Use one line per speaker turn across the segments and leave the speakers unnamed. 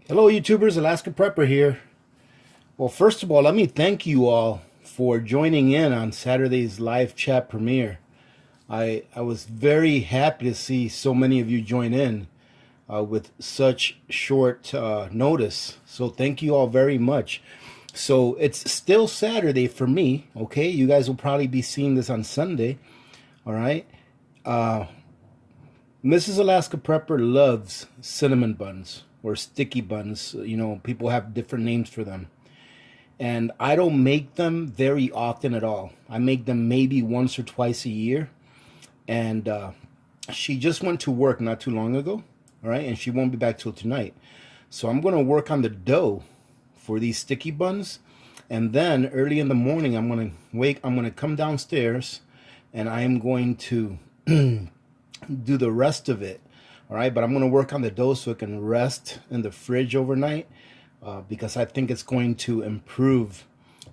Hello YouTubers, Alaska Prepper here. Well, first of all, let me thank you all for joining in on Saturday's live chat premiere. I was very happy to see so many of you join in with such short notice. So thank you all very much. So it's still Saturday for me, okay? You guys will probably be seeing this on Sunday, all right? Mrs. Alaska Prepper loves cinnamon buns or sticky buns. You know, people have different names for them. And I don't make them very often at all. I make them maybe once or twice a year. And she just went to work not too long ago, all right? And she won't be back till tonight. So I'm going to work on the dough for these sticky buns. And then early in the morning, I'm going to come downstairs and I am going to do the rest of it. All right, but I'm going to work on the dough so it can rest in the fridge overnight because I think it's going to improve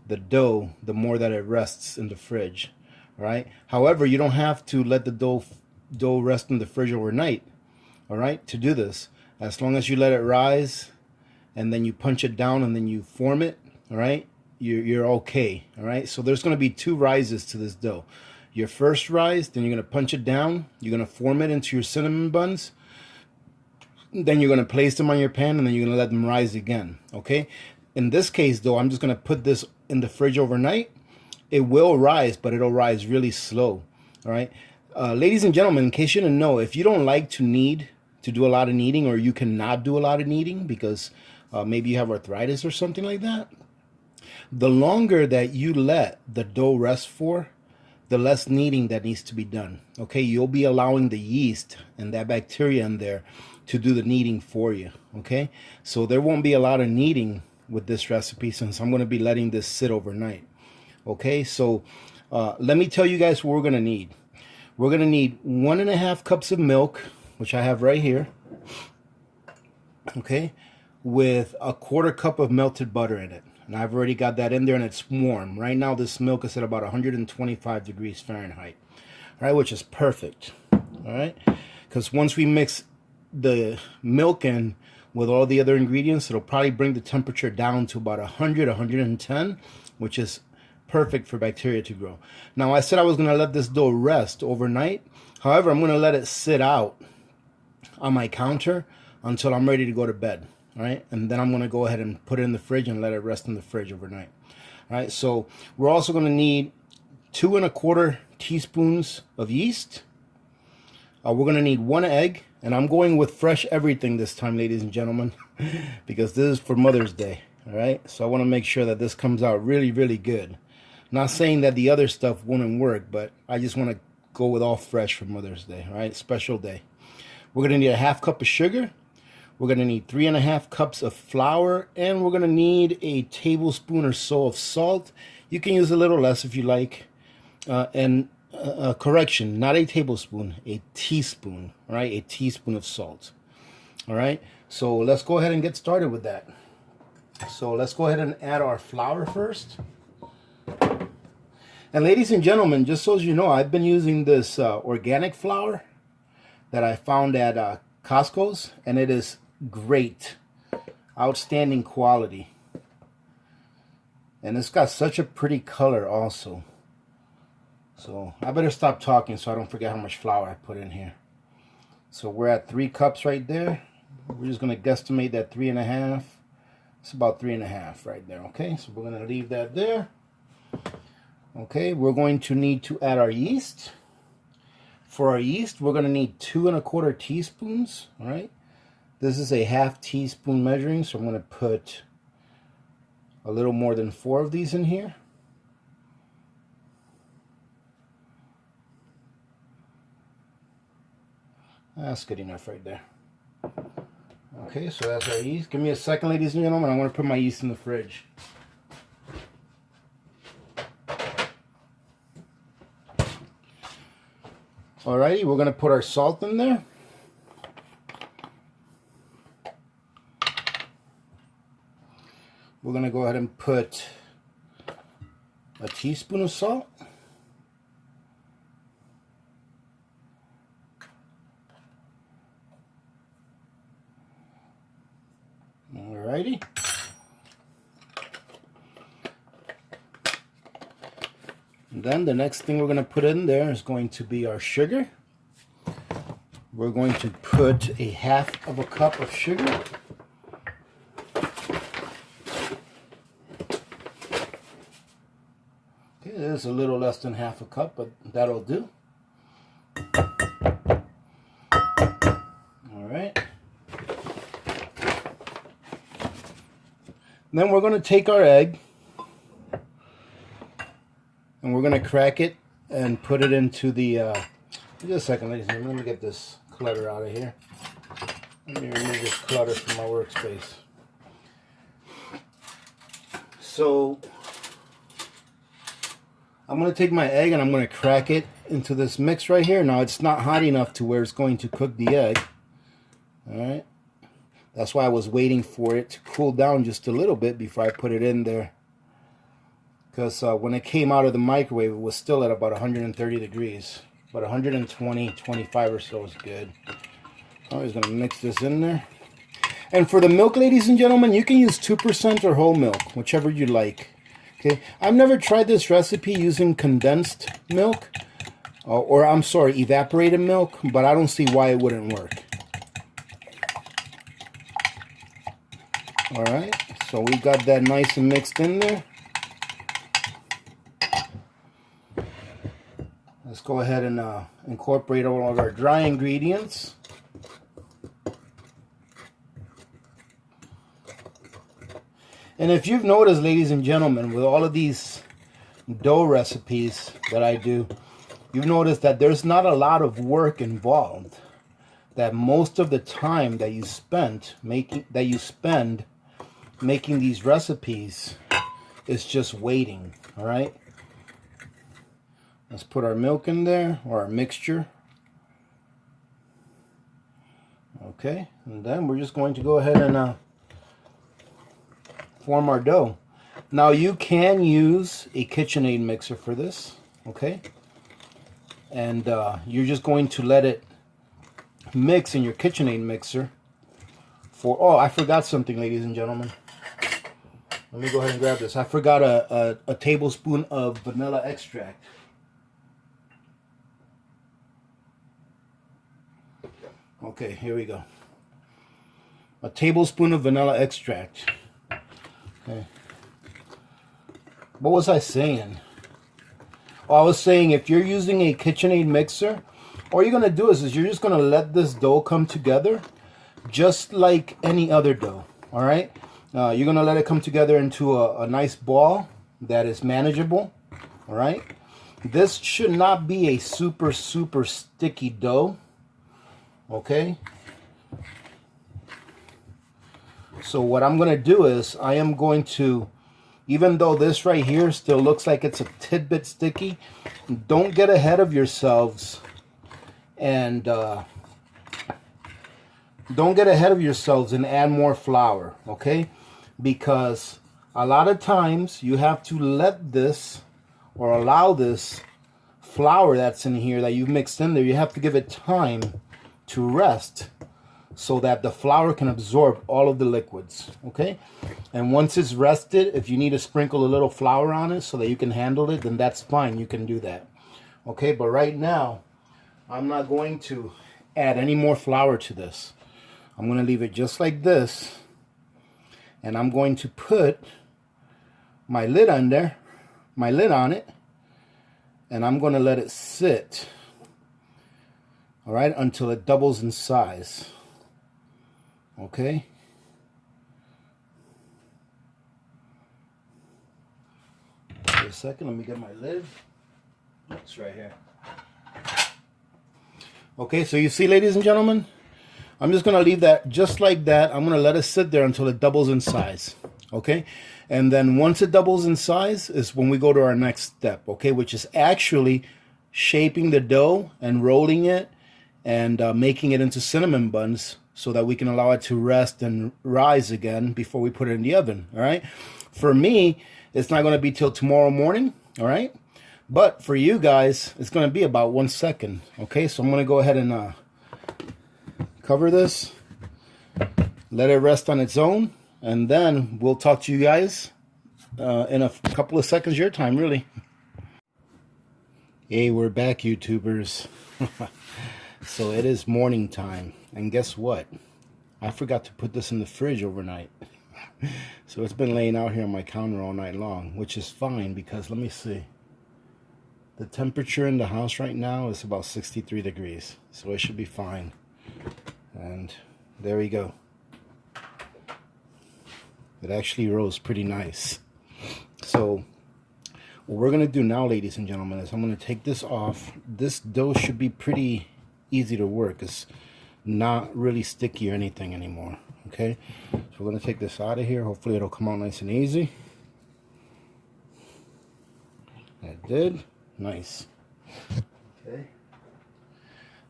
the dough the more that it rests in the fridge. All right. However, you don't have to let the dough rest in the fridge overnight. All right, to do this, as long as you let it rise and then you punch it down and then you form it. All right, you're okay. All right. So there's going to be two rises to this dough. Your first rise, then you're going to punch it down. You're going to form it into your cinnamon buns. Then you're going to place them on your pan and then you're going to let them rise again. Okay. In this case, though, I'm just going to put this in the fridge overnight. It will rise, but it'll rise really slow. All right. Ladies and gentlemen, in case you didn't know, if you don't like to do a lot of kneading, or you cannot do a lot of kneading because maybe you have arthritis or something like that, the longer that you let the dough rest for, the less kneading that needs to be done. Okay, you'll be allowing the yeast and that bacteria in there to do the kneading for you. Okay, so there won't be a lot of kneading with this recipe since I'm going to be letting this sit overnight. Okay, so let me tell you guys what we're going to need. We're going to need 1.5 cups of milk, which I have right here. Okay, with 1/4 cup of melted butter in it. And I've already got that in there and it's warm. Right now this milk is at about 125 degrees Fahrenheit. All right, which is perfect. All right, because once we mix the milk in with all the other ingredients, it'll probably bring the temperature down to about 100, 110, which is perfect for bacteria to grow. Now, I said I was going to let this dough rest overnight. However, I'm going to let it sit out on my counter until I'm ready to go to bed. All right, and then I'm going to go ahead and put it in the fridge and let it rest in the fridge overnight. All right, so we're also going to need 2¼ teaspoons of yeast. We're going to need 1 egg, and I'm going with fresh everything this time, ladies and gentlemen, because this is for Mother's Day. All right, so I want to make sure that this comes out really, really good. Not saying that the other stuff wouldn't work, but I just want to go with all fresh for Mother's Day. All right, special day. We're going to need 1/2 cup of sugar. We're going to need 3½ cups of flour, and we're going to need a tablespoon or so of salt. You can use a little less if you like. Correction, not a tablespoon, a teaspoon, all right? A teaspoon of salt, all right? So let's go ahead and get started with that. So let's go ahead and add our flour first. And ladies and gentlemen, just so you know, I've been using this organic flour that I found at Costco's, and it is great, outstanding quality, and it's got such a pretty color also. So I better stop talking so I don't forget how much flour I put in here. So we're at 3 cups right there. We're just going to guesstimate that 3.5. It's about 3.5 right there. Okay, so we're going to leave that there. Okay, we're going to need to add our yeast. For our yeast, we're going to need 2¼ teaspoons. All right, this is a 1/2 teaspoon measuring, so I'm going to put a little more than 4 of these in here. That's good enough right there. Okay, so that's our yeast. Give me a second, ladies and gentlemen. I want to put my yeast in the fridge. Alrighty, we're going to put our salt in there. We're going to go ahead and put a teaspoon of salt. Alrighty. And then the next thing we're going to put in there is going to be our sugar. We're going to put a 1/2 cup of sugar. Okay, there's a little less than 1/2 cup, but that'll do. Alright. Then we're going to take our egg and we're going to crack it and put it into the, just a second, ladies and gentlemen, let me get this clutter out of here. Let me remove this clutter from my workspace. So, I'm going to take my egg and I'm going to crack it into this mix right here. Now, it's not hot enough to where it's going to cook the egg. Alright. That's why I was waiting for it to cool down just a little bit before I put it in there. Because when it came out of the microwave, it was still at about 130 degrees. About 120, 25 or so is good. I'm just going to mix this in there. And for the milk, ladies and gentlemen, you can use 2% or whole milk, whichever you like. Okay, I've never tried this recipe using condensed milk, or I'm sorry, evaporated milk, but I don't see why it wouldn't work. Alright, so we got that nice and mixed in there. Let's go ahead and incorporate all of our dry ingredients. And if you've noticed, ladies and gentlemen, with all of these dough recipes that I do, you've noticed that there's not a lot of work involved. That most of the time that you spend making these recipes is just waiting. All right. Let's put our milk in there, or our mixture. Okay, and then we're just going to go ahead and form our dough. Now you can use a KitchenAid mixer for this, okay? And you're just going to let it mix in your KitchenAid mixer for, oh, I forgot something, ladies and gentlemen. Let me go ahead and grab this. I forgot a tablespoon of vanilla extract. Okay, here we go. A tablespoon of vanilla extract. Okay. What was I saying? Oh, I was saying if you're using a KitchenAid mixer, all you're going to do is you're just going to let this dough come together just like any other dough. All right? You're going to let it come together into a nice ball that is manageable. All right? This should not be a super sticky dough. Okay, so what I'm going to do is I am going to, even though this right here still looks like it's a tidbit sticky, don't get ahead of yourselves and add more flour, okay? Because a lot of times you have to let this, or allow this flour that's in here that you've mixed in there, you have to give it time to rest so that the flour can absorb all of the liquids, okay? And once it's rested, if you need to sprinkle a little flour on it so that you can handle it, then that's fine, you can do that, okay? But right now, I'm not going to add any more flour to this. I'm going to leave it just like this, and I'm going to put my lid on there, on it, and I'm going to let it sit, all right, until it doubles in size. Okay. Wait a second, let me get my lid. It's right here. Okay, so you see, ladies and gentlemen, I'm just going to leave that just like that. I'm going to let it sit there until it doubles in size. Okay, and then once it doubles in size is when we go to our next step, okay, which is actually shaping the dough and rolling it and making it into cinnamon buns so that we can allow it to rest and rise again before we put it in the oven. All right, for me, it's not going to be till tomorrow morning. All right, but for you guys, it's going to be about 1 second. Okay, so I'm going to go ahead and cover this, let it rest on its own, and then we'll talk to you guys in a couple of seconds your time, really. Hey, we're back, YouTubers. So it is morning time, and guess what? I forgot to put this in the fridge overnight. So it's been laying out here on my counter all night long, which is fine because, let me see, the temperature in the house right now is about 63 degrees, so it should be fine. And there we go. It actually rose pretty nice. So what we're going to do now, ladies and gentlemen, is I'm going to take this off. This dough should be pretty easy to work. It's not really sticky or anything anymore. Okay, so we're going to take this out of here. Hopefully it'll come out nice and easy. That did. Nice. Okay,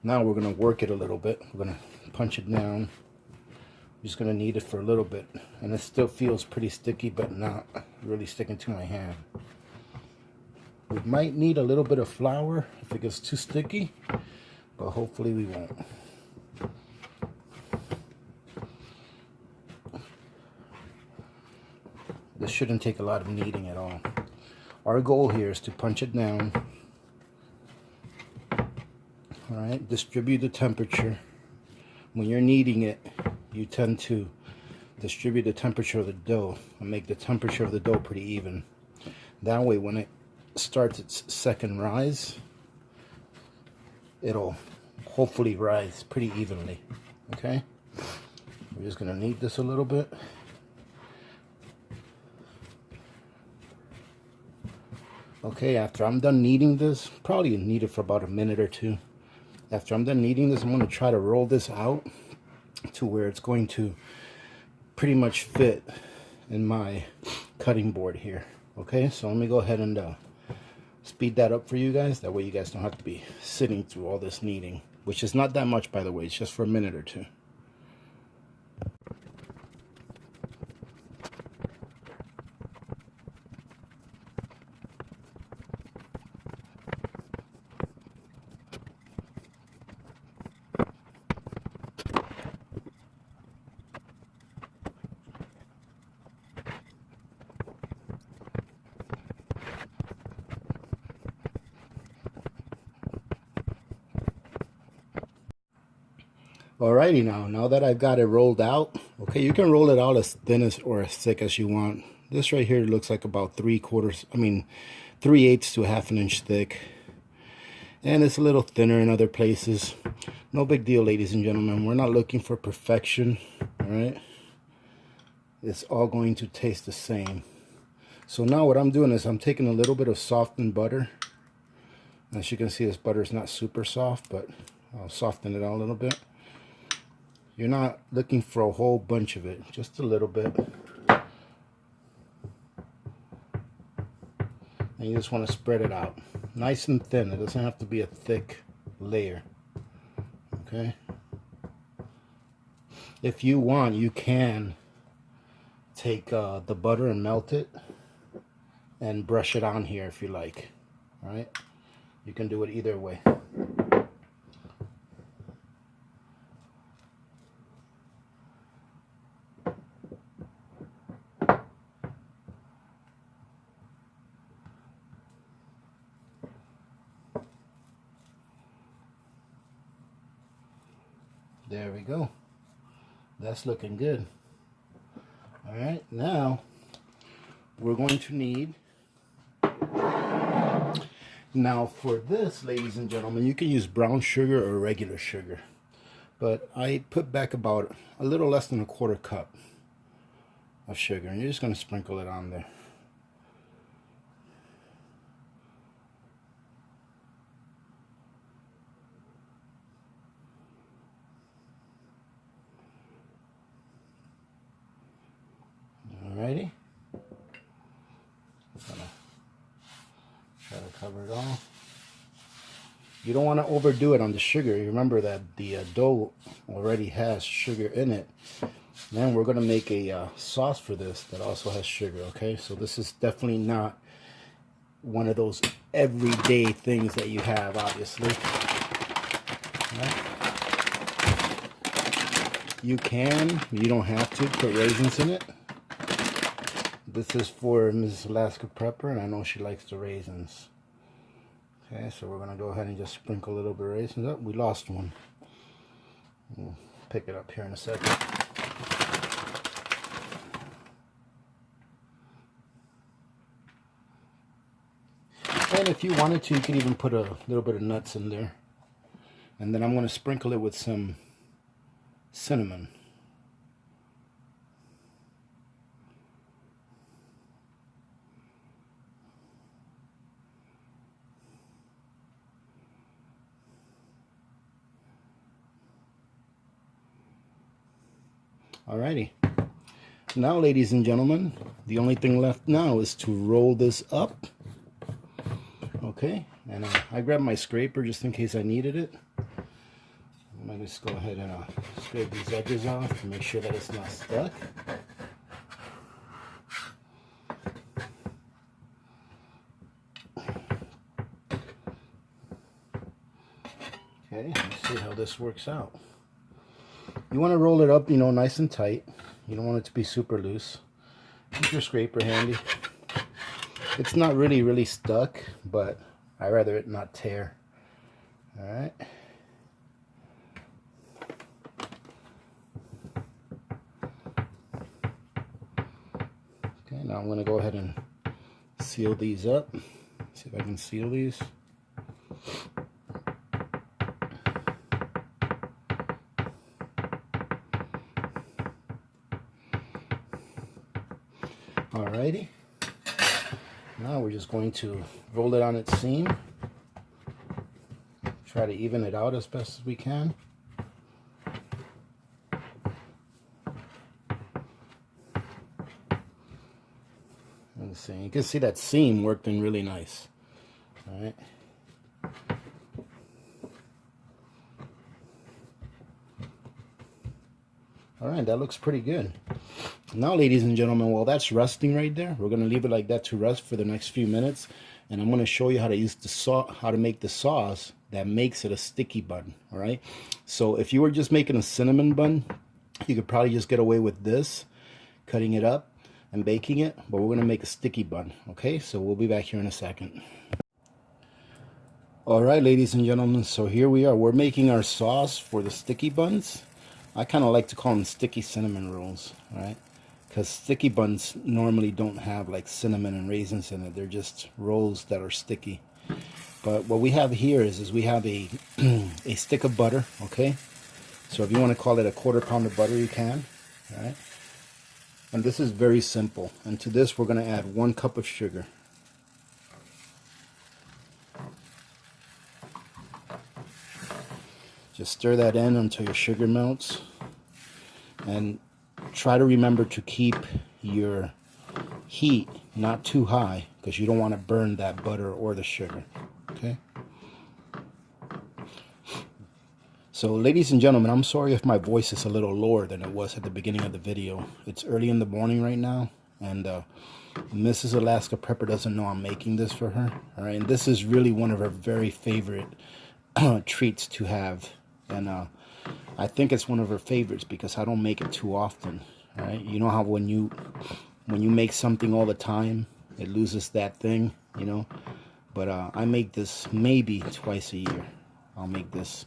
now we're going to work it a little bit. We're going to punch it down. I'm just going to knead it for a little bit, and it still feels pretty sticky, but not really sticking to my hand. We might need a little bit of flour if it gets too sticky, but hopefully we won't. This shouldn't take a lot of kneading at all. Our goal here is to punch it down. Alright, distribute the temperature. When you're kneading it, you tend to distribute the temperature of the dough and make the temperature of the dough pretty even. That way, when it starts its second rise, it'll hopefully rise pretty evenly. Okay, we're just going to knead this a little bit. Okay, after I'm done kneading this, probably knead it for about a minute or two. After I'm done kneading this, I'm going to try to roll this out to where it's going to pretty much fit in my cutting board here. Okay, so let me go ahead and speed that up for you guys. That way you guys don't have to be sitting through all this kneading, which is not that much, by the way. It's just for a minute or two. Alrighty, now that I've got it rolled out, okay, you can roll it out as thin as or as thick as you want. This right here looks like about 3/8 to 1/2 inch thick, and it's a little thinner in other places. No big deal, ladies and gentlemen. We're not looking for perfection. All right, it's all going to taste the same. So now what I'm doing is I'm taking a little bit of softened butter. As you can see, this butter is not super soft, but I'll soften it out a little bit. You're not looking for a whole bunch of it, just a little bit. And you just want to spread it out nice and thin. It doesn't have to be a thick layer. Okay, if you want, you can take the butter and melt it and brush it on here if you like. All right, you can do it either way. There we go. That's looking good. All right, now we're going to need, now for this, ladies and gentlemen, you can use brown sugar or regular sugar, but I put back about a little less than 1/4 cup of sugar, and you're just going to sprinkle it on there. Alrighty, just gonna try to cover it all. You don't want to overdo it on the sugar. Remember that the dough already has sugar in it. Then we're gonna make a sauce for this that also has sugar. Okay, so this is definitely not one of those everyday things that you have, obviously. Right. You don't have to put raisins in it. This is for Mrs. Alaska Prepper, and I know she likes the raisins. Okay, so we're going to go ahead and just sprinkle a little bit of raisins up. We lost one. We'll pick it up here in a second. And if you wanted to, you could even put a little bit of nuts in there. And then I'm going to sprinkle it with some cinnamon. Alrighty. Now, ladies and gentlemen, the only thing left now is to roll this up. Okay, and I grabbed my scraper just in case I needed it. I'm going to just go ahead and scrape these edges off to make sure that it's not stuck. Okay, let's see how this works out. You want to roll it up, you know, nice and tight. You don't want it to be super loose. Keep your scraper handy. It's not really stuck, but I'd rather it not tear. Alright. Okay, now I'm going to go ahead and seal these up. See if I can seal these. Alrighty. Now we're just going to roll it on its seam. Try to even it out as best as we can. Let's see. You can see that seam working really nice. Alright. Alright, that looks pretty good. Now, ladies and gentlemen, while that's resting right there, we're going to leave it like that to rest for the next few minutes, and I'm going to show you how to use the how to make the sauce that makes it a sticky bun. All right. So if you were just making a cinnamon bun, you could probably just get away with this, cutting it up and baking it. But we're going to make a sticky bun. Okay. So we'll be back here in a second. All right, ladies and gentlemen. So here we are. We're making our sauce for the sticky buns. I kind of like to call them sticky cinnamon rolls. All right. Because sticky buns normally don't have like cinnamon and raisins in it. They're just rolls that are sticky. But what we have here is we have a a stick of butter, okay? So if you want to call it a 1/4 pound of butter, you can, all right? And this is very simple. And to this, we're going to add 1 cup of sugar. Just stir that in until your sugar melts. And try to remember to keep your heat not too high, because you don't want to burn that butter or the sugar. Okay. So, ladies and gentlemen, I'm sorry if my voice is a little lower than it was at the beginning of the video. It's early in the morning right now, and Mrs. Alaska Prepper doesn't know I'm making this for her. All right, and this is really one of her very favorite treats to have, and I think it's one of her favorites because I don't make it too often. All right, you know how when you make something all the time, it loses that thing, you know. But I make this maybe twice a year. I'll make this.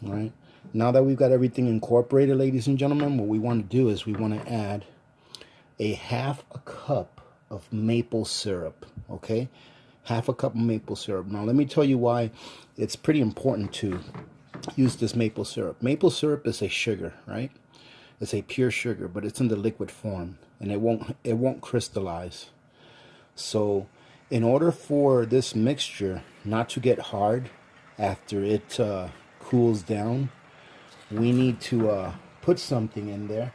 All right. Now that we've got everything incorporated, ladies and gentlemen, what we want to do is we want to add a 1/2 cup of maple syrup. Okay, 1/2 cup of maple syrup. Now let me tell you why it's pretty important to use this maple syrup. Maple syrup is a sugar, right? It's a pure sugar, but it's in the liquid form, and it won't crystallize. So in order for this mixture not to get hard after it cools down, we need to put something in there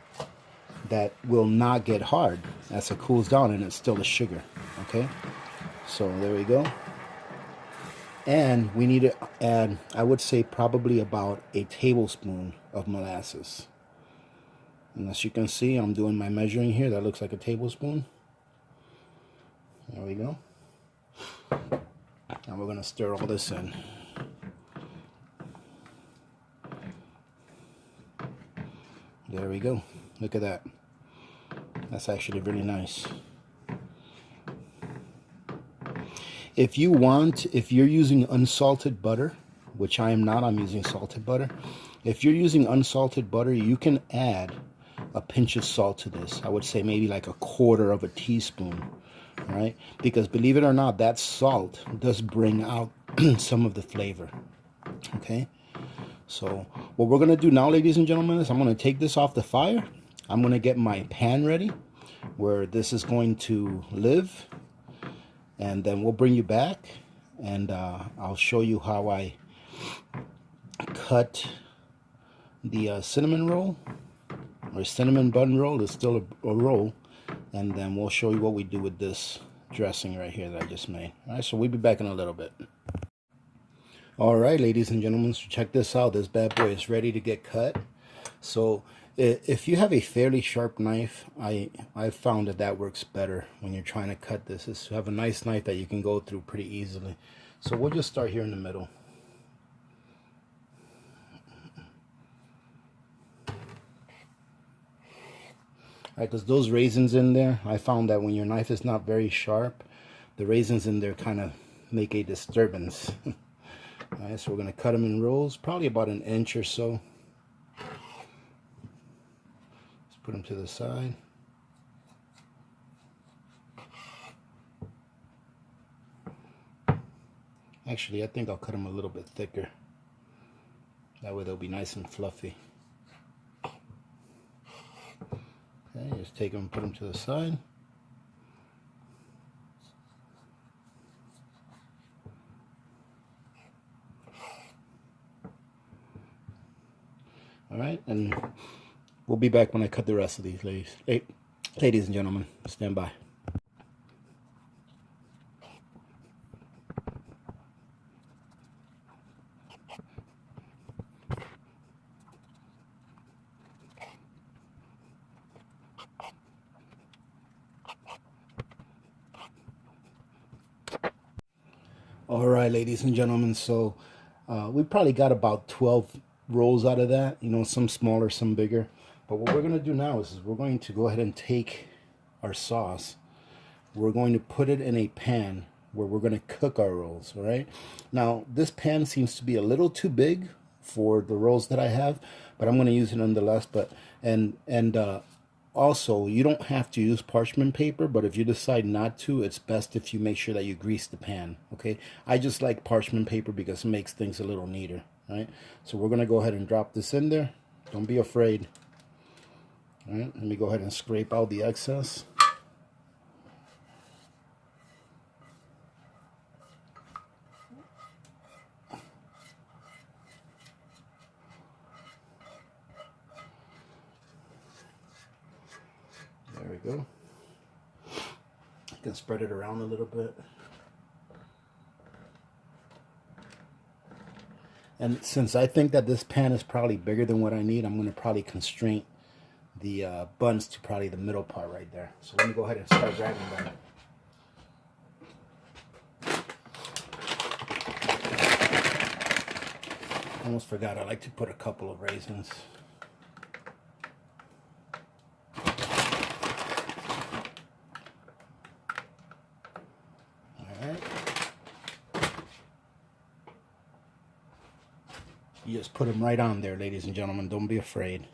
that will not get hard as it cools down, and it's still a sugar. Okay, so there we go. And we need to add, I would say, probably about a tablespoon of molasses. And as you can see, I'm doing my measuring here. That looks like a tablespoon. There we go. Now we're going to stir all this in. There we go. Look at that. That's actually really nice. If you want, if you're using unsalted butter, which I am not, I'm using salted butter. If you're using unsalted butter, you can add a pinch of salt to this. I would say maybe like a quarter of a teaspoon, right? Because believe it or not, that salt does bring out some of the flavor, okay? So what we're gonna do now, ladies and gentlemen, is I'm gonna take this off the fire. I'm gonna get my pan ready where this is going to live, and then we'll bring you back and I'll show you how I cut the cinnamon roll, or cinnamon bun roll. Is still a roll, and then we'll show you what we do with this dressing right here that I just made. All right, so we'll be back in a little bit. All right, ladies and gentlemen, so check this out. This bad boy is ready to get cut. So if you have a fairly sharp knife, I've found that works better when you're trying to cut this, is to have a nice knife that you can go through pretty easily. So we'll just start here in the middle. Right, because those raisins in there, I found that when your knife is not very sharp, the raisins in there kind of make a disturbance. All right, so we're going to cut them in rolls, probably about an inch or so. Let's put them to the side. Actually, I think I'll cut them a little bit thicker. That way they'll be nice and fluffy. Okay, just take them and put them to the side. All right, and we'll be back when I cut the rest of these, ladies. Hey, ladies and gentlemen, stand by. All right, ladies and gentlemen, so we probably got about 12 rolls out of that, you know, some smaller, some bigger. But what we're going to do now is we're going to go ahead and take our sauce. We're going to put it in a pan where we're going to cook our rolls, all right? Now, this pan seems to be a little too big for the rolls that I have, but I'm going to use it nonetheless. But also, you don't have to use parchment paper, but if you decide not to, it's best if you make sure that you grease the pan, okay? I just like parchment paper because it makes things a little neater, right? So we're going to go ahead and drop this in there. Don't be afraid. All right, let me go ahead and scrape out the excess. There we go. You can spread it around a little bit. And since I think that this pan is probably bigger than what I need, I'm going to probably constrain the buns to probably the middle part right there. So let me go ahead and start grabbing that. Almost forgot, I like to put a couple of raisins. You just put them right on there, ladies and gentlemen. Don't be afraid.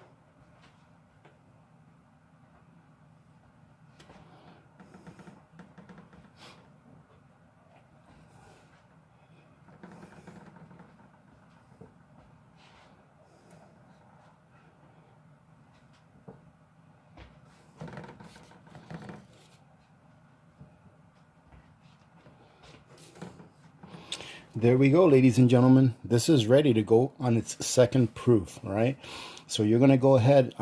There we go, ladies and gentlemen. This is ready to go on its second proof, all right? So you're going to go ahead.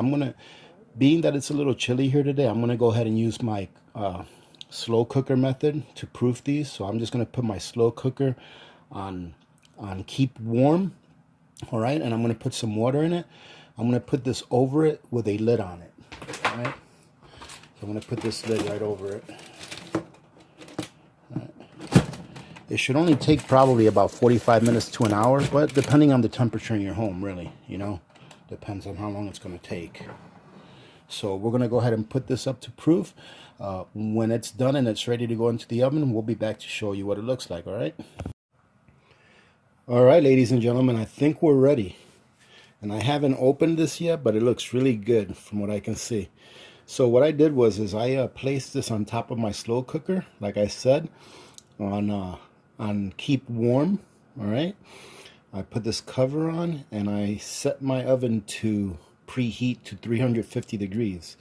Being that it's a little chilly here today, I'm going to go ahead and use my slow cooker method to proof these. So I'm just going to put my slow cooker on keep warm, all right? And I'm going to put some water in it. I'm going to put this over it with a lid on it, all right? So I'm going to put this lid right over it. It should only take probably about 45 minutes to an hour, but depending on the temperature in your home, really, you know, depends on how long it's going to take. So we're gonna go ahead and put this up to proof. When it's done and it's ready to go into the oven, we'll be back to show you what it looks like. All right, ladies and gentlemen, I think we're ready. And I haven't opened this yet, but it looks really good from what I can see. So what I did was I placed this on top of my slow cooker, like I said, on keep warm. All right. I put this cover on and I set my oven to preheat to 350 degrees.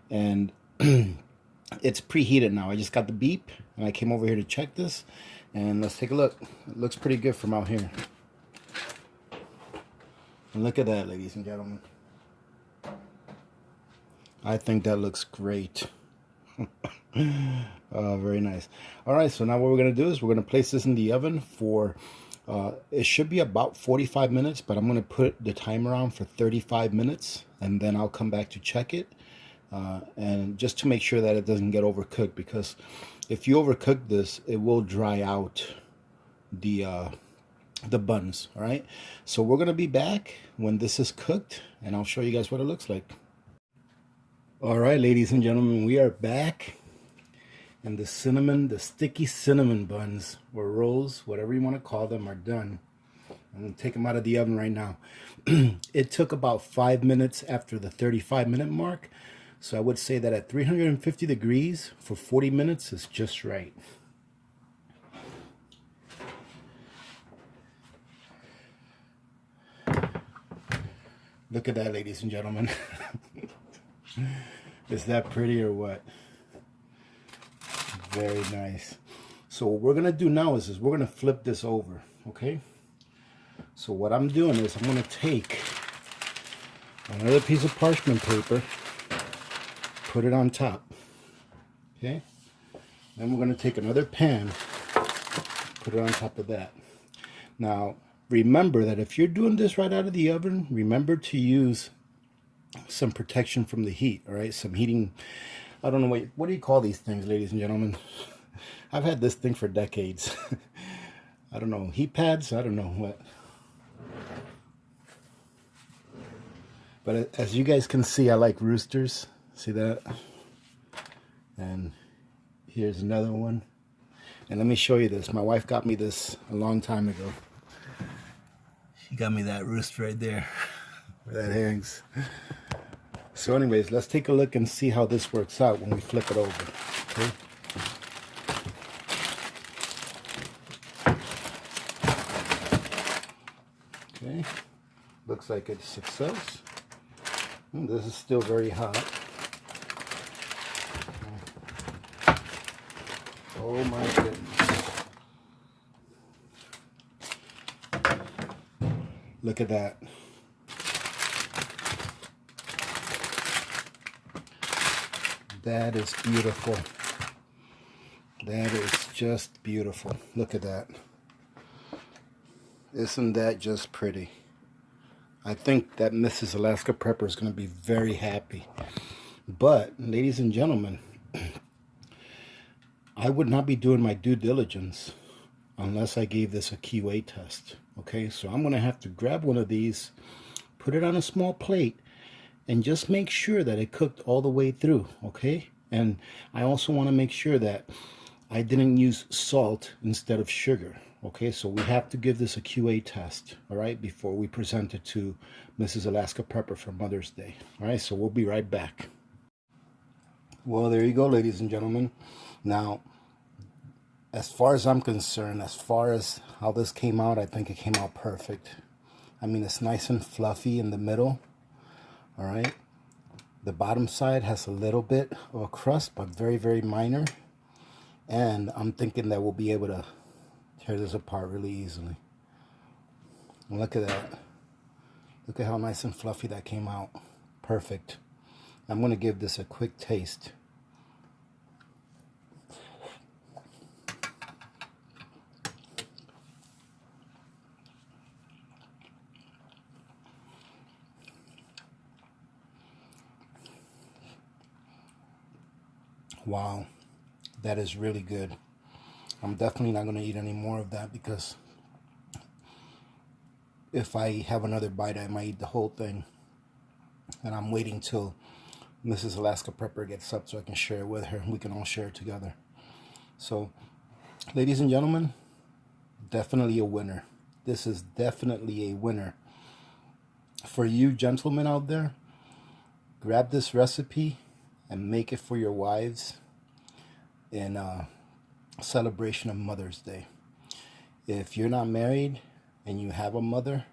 And it's preheated now. I just got the beep and I came over here to check this. And let's take a look. It looks pretty good from out here. And look at that, ladies and gentlemen. I think that looks great. Very nice. All right, so now what we're going to do is we're going to place this in the oven for, it should be about 45 minutes, but I'm going to put the timer on for 35 minutes, and then I'll come back to check it, and just to make sure that it doesn't get overcooked, because if you overcook this, it will dry out the buns. All right, so we're going to be back when this is cooked, and I'll show you guys what it looks like. All right, ladies and gentlemen, we are back, and the sticky cinnamon buns or rolls, whatever you want to call them, are done. I'm going to take them out of the oven right now. It took about 5 minutes after the 35-minute mark, so I would say that at 350 degrees for 40 minutes is just right. Look at that, ladies and gentlemen. Is that pretty or what? Very nice. So what we're gonna do now is we're gonna flip this over, okay? So what I'm doing is I'm gonna take another piece of parchment paper, put it on top, okay? Then we're gonna take another pan, put it on top of that. Now, remember that if you're doing this right out of the oven, remember to use some protection from the heat, all right? Some heating, I don't know, what do you call these things, ladies and gentlemen? I've had this thing for decades. I don't know, heat pads? I don't know what. But as you guys can see, I like roosters. See that? And here's another one. And let me show you this. My wife got me this a long time ago. She got me that rooster right there where that hangs. So anyways, let's take a look and see how this works out when we flip it over, okay? Okay, looks like it's a success. This is still very hot. Oh my goodness. Look at that. That is beautiful. That is just beautiful. Look at that. Isn't that just pretty? I think that Mrs. Alaska Prepper is going to be very happy. But, ladies and gentlemen, I would not be doing my due diligence unless I gave this a QA test. Okay, so I'm going to have to grab one of these, put it on a small plate, and just make sure that it cooked all the way through, okay? And I also want to make sure that I didn't use salt instead of sugar, okay? So we have to give this a QA test, all right, before we present it to Mrs. Alaska Prepper for Mother's Day, all right? So we'll be right back. Well, there you go, ladies and gentlemen. Now, as far as I'm concerned, as far as how this came out, I think it came out perfect. I mean, it's nice and fluffy in the middle. All right, the bottom side has a little bit of a crust, but very, very minor. And I'm thinking that we'll be able to tear this apart really easily. And look at that. Look at how nice and fluffy that came out. Perfect. I'm going to give this a quick taste. Wow, that is really good. I'm definitely not going to eat any more of that, because if I have another bite, I might eat the whole thing. And I'm waiting till Mrs. Alaska Prepper gets up so I can share it with her and we can all share it together. So, ladies and gentlemen, definitely a winner. This is definitely a winner. For you gentlemen out there, grab this recipe and make it for your wives in celebration of Mother's Day. If you're not married and you have a mother,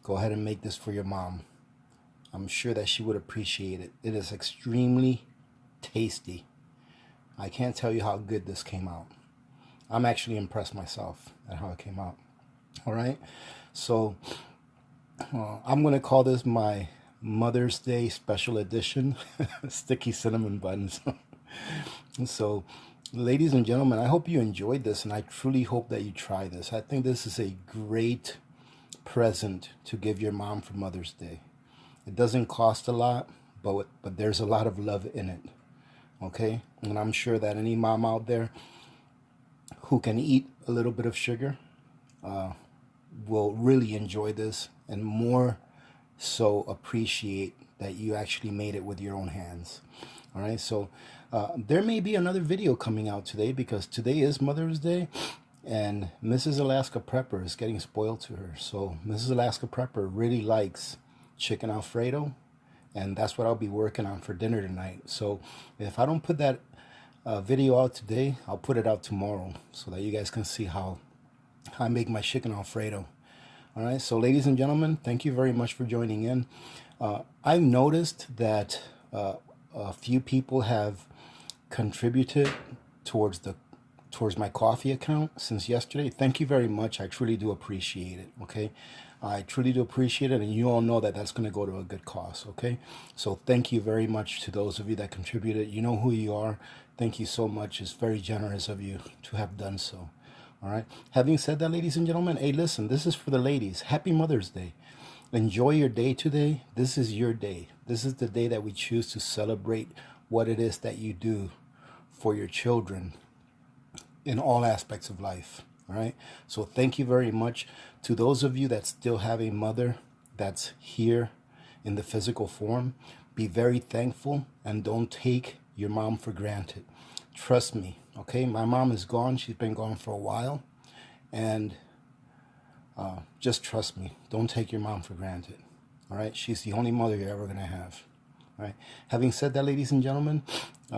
go ahead and make this for your mom. I'm sure that she would appreciate it. It is extremely tasty. I can't tell you how good this came out. I'm actually impressed myself at how it came out. All right, so I'm going to call this my Mother's Day special edition sticky cinnamon buns. So, ladies and gentlemen, I hope you enjoyed this, and I truly hope that you try this. I think this is a great present to give your mom for Mother's Day. It doesn't cost a lot, but there's a lot of love in it. Okay, and I'm sure that any mom out there who can eat a little bit of sugar will really enjoy this, and more so appreciate that you actually made it with your own hands. All right, so there may be another video coming out today because today is Mother's Day, and Mrs. Alaska Prepper is getting spoiled to her. So Mrs. Alaska Prepper really likes chicken Alfredo, and that's what I'll be working on for dinner tonight. So if I don't put that video out today, I'll put it out tomorrow so that you guys can see how I make my chicken Alfredo. All right, so ladies and gentlemen, thank you very much for joining in. I've noticed that a few people have contributed towards my coffee account since yesterday. Thank you very much. I truly do appreciate it. Okay, I truly do appreciate it, and you all know that that's going to go to a good cause. Okay, so thank you very much to those of you that contributed. You know who you are. Thank you so much. It's very generous of you to have done so. All right, having said that, ladies and gentlemen, hey, listen, this is for the ladies. Happy Mother's Day. Enjoy your day today. This is your day. This is the day that we choose to celebrate what it is that you do for your children in all aspects of life. All right, so thank you very much to those of you that still have a mother that's here in the physical form. Be very thankful and don't take your mom for granted. Trust me. Okay, my mom is gone. She's been gone for a while, and just trust me. Don't take your mom for granted. All right, she's the only mother you're ever gonna have. All right. Having said that, ladies and gentlemen,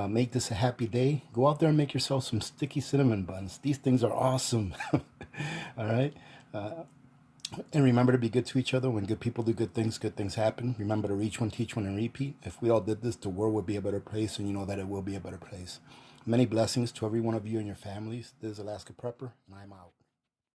make this a happy day. Go out there and make yourself some sticky cinnamon buns. These things are awesome. All right. And remember to be good to each other. When good people do good things happen. Remember to reach one, teach one, and repeat. If we all did this, the world would be a better place, and you know that it will be a better place. Many blessings to every one of you and your families. This is Alaska Prepper, and I'm out.